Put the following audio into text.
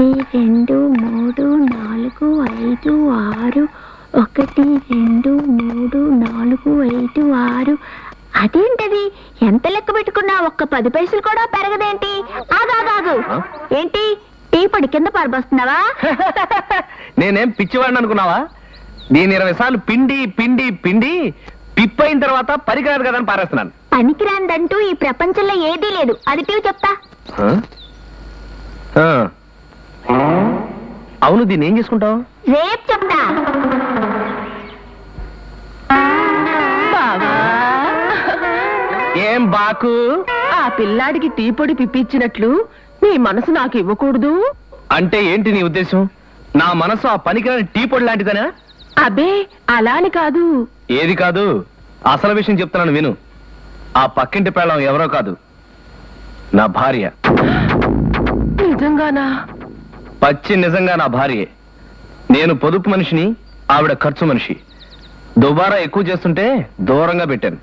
1 2 3 4 5 6 1 2 3 4 5 6 అదేంటది ఎంత లెక్క పెట్టుకున్నా ఒక్క 10 పైసలు కూడా పెరగదేంటి? ఆగాగాగు ఏంటి టీ పొడి కింద పారబోస్తున్నావా? నేనేం పిచ్చివాడిని అనుకున్నావా? నేను 20 సార్లు పిండి పిండి పిండి పిప్పైన తర్వాత పనికిరాదు కదా అని పారేస్తున్నాను. పనికిరాందంటూ ఈ ప్రపంచంలో ఏదీ లేదు. అది టీవి చెప్తా. అవును, దీన్ని ఏం చేసుకుంటావు? రేపు చెప్తా. ఏం బాకు? ఆ పిల్లాడికి టీ పొడి పిప్పించినట్లు నీ మనసు నాకు ఇవ్వకూడదు అంటే ఏంటి నీ ఉద్దేశం? నా మనసు ఆ పనికిరాని టీ పొడి లాంటిదనా? అబే అలాని కాదు. ఏది కాదు? అసలు విషయం చెప్తున్నాను విను. ఆ పక్కింటి పెళ్ళం ఎవరో కాదు, నా భార్య. నిజంగానా? పచ్చి నిజంగా నా భార్యే. నేను పొదుపు మనిషిని, ఆవిడ ఖర్చు మనిషి. దుబారా ఎక్కువ చేస్తుంటే దూరంగా పెట్టాను.